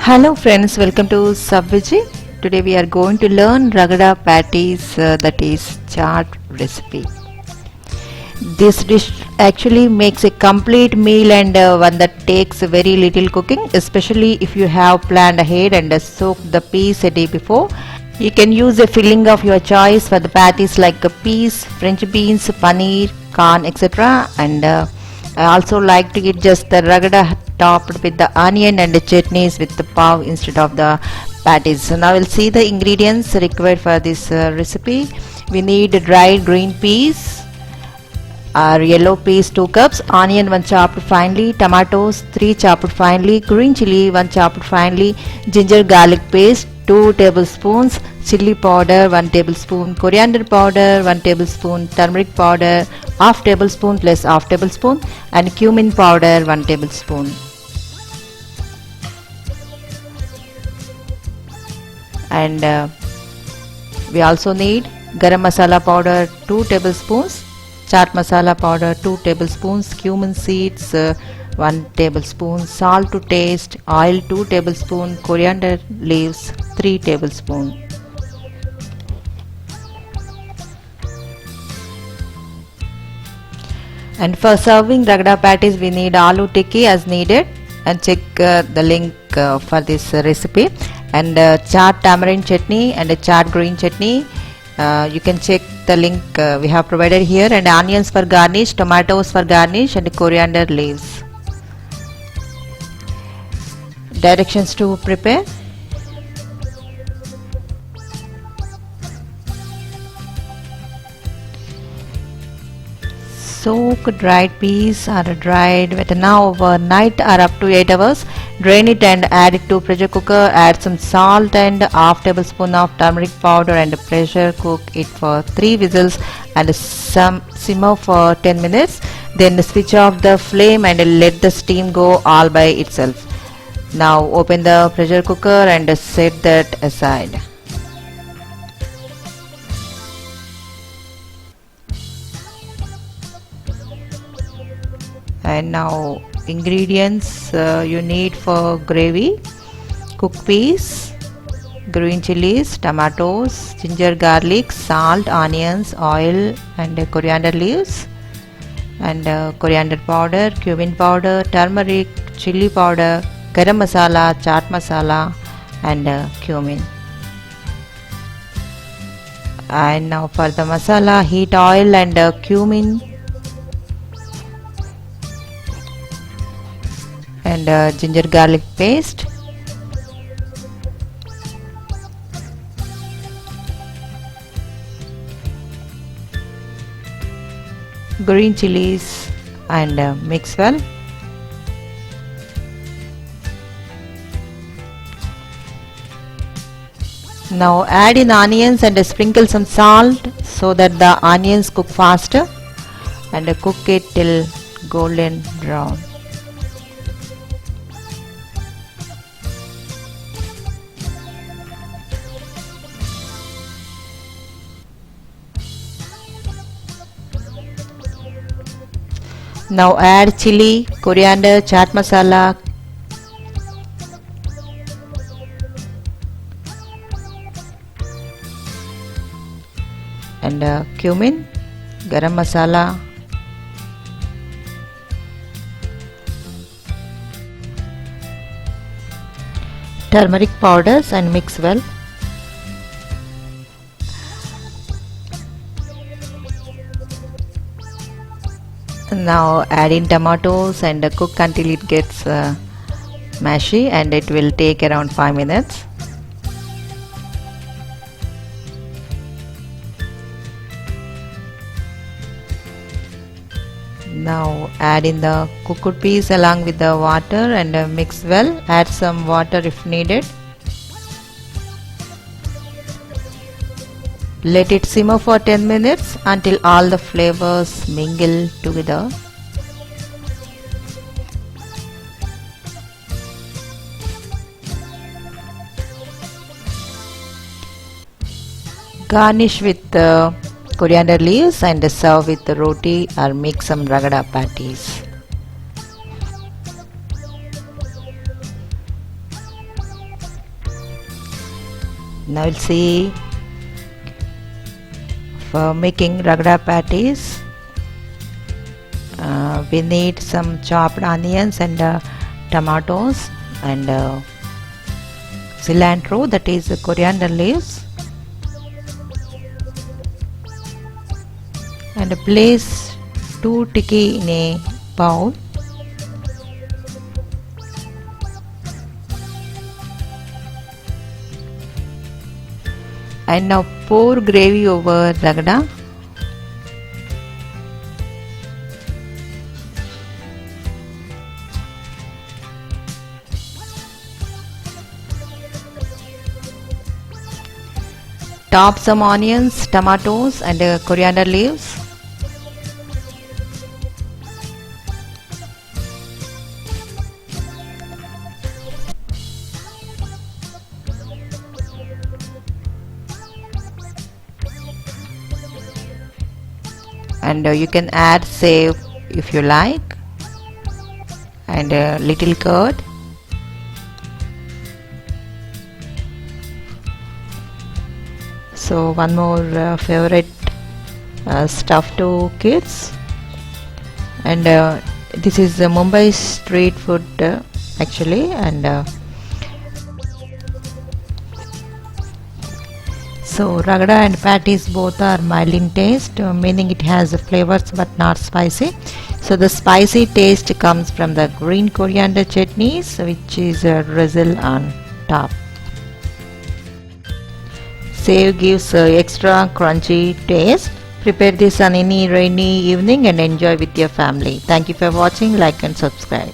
Hello friends, welcome to Subviji. Today we are going to learn ragada patties, that is chaat recipe. This dish actually makes a complete meal and one that takes very little cooking, especially if you have planned ahead and soaked the peas a day before. You can use a filling of your choice for the patties like peas, French beans, paneer, corn, etc. And I also like to eat just the ragada topped with the onion and the chutneys with the pav instead of the patties. So now we'll see the ingredients required for this recipe. We need dried green peas, or yellow peas 2 cups, onion 1 chopped finely, tomatoes 3 chopped finely, green chili 1 chopped finely, ginger garlic paste 2 tablespoons, chili powder 1 tablespoon, coriander powder 1 tablespoon, turmeric powder half tablespoon plus half tablespoon, and cumin powder 1 tablespoon. And we also need garam masala powder 2 tablespoons, chaat masala powder 2 tablespoons, cumin seeds 1 tablespoon, salt to taste, oil 2 tablespoon, coriander leaves 3 tablespoon. And for serving ragda patties we need aloo tikki as needed, and check the link for this recipe. And chaat tamarind chutney and chaat green chutney, you can check the link we have provided here, and onions for garnish, tomatoes for garnish, and coriander leaves. Directions to prepare. Soak dried peas are dried with now overnight or up to 8 hours. Drain it and add it to pressure cooker. Add some salt and half tablespoon of turmeric powder and pressure cook it for 3 whistles and simmer for 10 minutes. Then switch off the flame and let the steam go all by itself. Now open the pressure cooker and set that aside. And now ingredients you need for gravy: cooked peas, green chilies, tomatoes, ginger garlic, salt, onions, oil, and coriander leaves, and coriander powder, cumin powder, turmeric, chili powder, garam masala, chaat masala, and cumin. And now for the masala, heat oil and cumin and ginger garlic paste, green chilies, and mix well. Now add in onions and sprinkle some salt so that the onions cook faster, and cook it till golden brown. Now add chili, coriander, chaat masala, and cumin, garam masala, turmeric powders, and mix well. Now add in tomatoes and cook until it gets mashy, and it will take around 5 minutes. Now add in the cooked peas along with the water and mix well. Add some water if needed. Let it simmer for 10 minutes until all the flavors mingle together. Garnish with coriander leaves and serve with the roti or make some ragada patties. Now we'll see for making ragda patties. We need some chopped onions and tomatoes and cilantro, that is coriander leaves, and place 2 tikki in a bowl. And now pour gravy over ragda. Top some onions, tomatoes and coriander leaves. And you can add save if you like, and a little curd. So one more favorite stuff to kids, and this is Mumbai street food actually, and so ragda and patties both are mild in taste, meaning it has flavors but not spicy. So the spicy taste comes from the green coriander chutneys, which is drizzled on top. Save gives extra crunchy taste. Prepare this on any rainy evening and enjoy with your family. Thank you for watching. Like and subscribe.